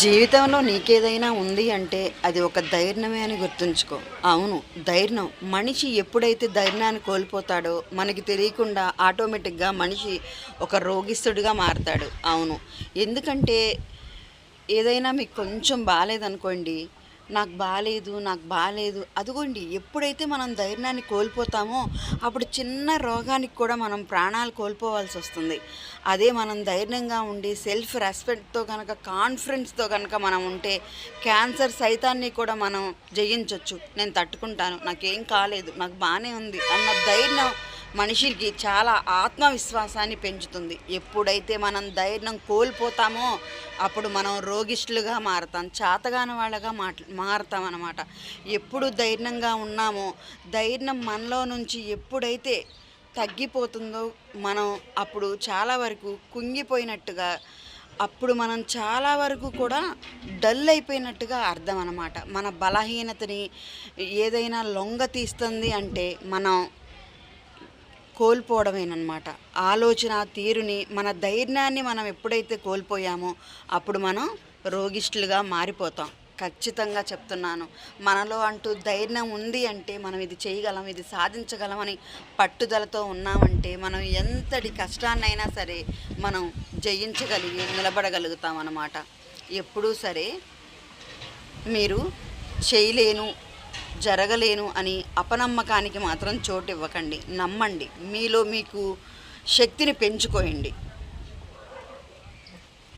జీవితంలో నీకేదైనా ఉంది అంటే అది ఒక ధైర్యమే అని గుర్తుంచుకో. అవును, ధైర్యం. మనిషి ఎప్పుడైతే ధైర్యాన్ని కోల్పోతాడో మనకి తెలియకుండా ఆటోమేటిక్గా మనిషి ఒక రోగిస్తుడిగా మారతాడు. అవును, ఎందుకంటే ఏదైనా మీకు కొంచెం బాలేదనుకోండి, నాకు బాలేదు అదిగోండి. ఎప్పుడైతే మనం ధైర్యాన్ని కోల్పోతామో అప్పుడు చిన్న రోగానికి కూడా మనం ప్రాణాలు కోల్పోవాల్సి వస్తుంది. అదే మనం ధైర్యంగా ఉండి సెల్ఫ్ రెస్పెక్ట్తో కనుక, కాన్ఫిడెన్స్తో కనుక మనం ఉంటే క్యాన్సర్ సైతాన్ని కూడా మనం జయించవచ్చు. నేను తట్టుకుంటాను, నాకేం కాలేదు, నాకు బాగానే ఉంది అన్న ధైర్యం మనిషికి చాలా ఆత్మవిశ్వాసాన్ని పెంచుతుంది. ఎప్పుడైతే మనం ధైర్యం కోల్పోతామో అప్పుడు మనం రోగిష్ఠులుగా మారతాం, చేతగాని వాళ్ళగా మారతాం అన్నమాట. ఎప్పుడు ధైర్యంగా ఉన్నామో, ధైర్యం మనలో నుంచి ఎప్పుడైతే తగ్గిపోతుందో మనం అప్పుడు చాలా వరకు కుంగిపోయినట్టుగా, అప్పుడు మనం చాలా వరకు కూడా డల్ అయిపోయినట్టుగా అర్థం అన్నమాట. మన బలహీనతని ఏదైనా లొంగ తీస్తుంది అంటే మనం కోల్పోవడమేనమాట. ఆలోచన తీరుని, మన ధైర్యాన్ని మనం ఎప్పుడైతే కోల్పోయామో అప్పుడు మనం రోగిష్ఠులుగా మారిపోతాం. ఖచ్చితంగా చెప్తున్నాను. మనలో అంటూ ధైర్యం ఉంది అంటే మనం ఇది చేయగలం, ఇది సాధించగలమని పట్టుదలతో ఉన్నామంటే మనం ఎంతటి కష్టాన్నైనా సరే మనం జయించగలిగి నిలబడగలుగుతాం అన్నమాట. ఎప్పుడూ సరే మీరు చేయలేను, జరగలేను అని అపనమ్మకానికి మాత్రం చోటు ఇవ్వకండి. నమ్మండి, మీలో మీకు శక్తిని పెంచుకోయండి.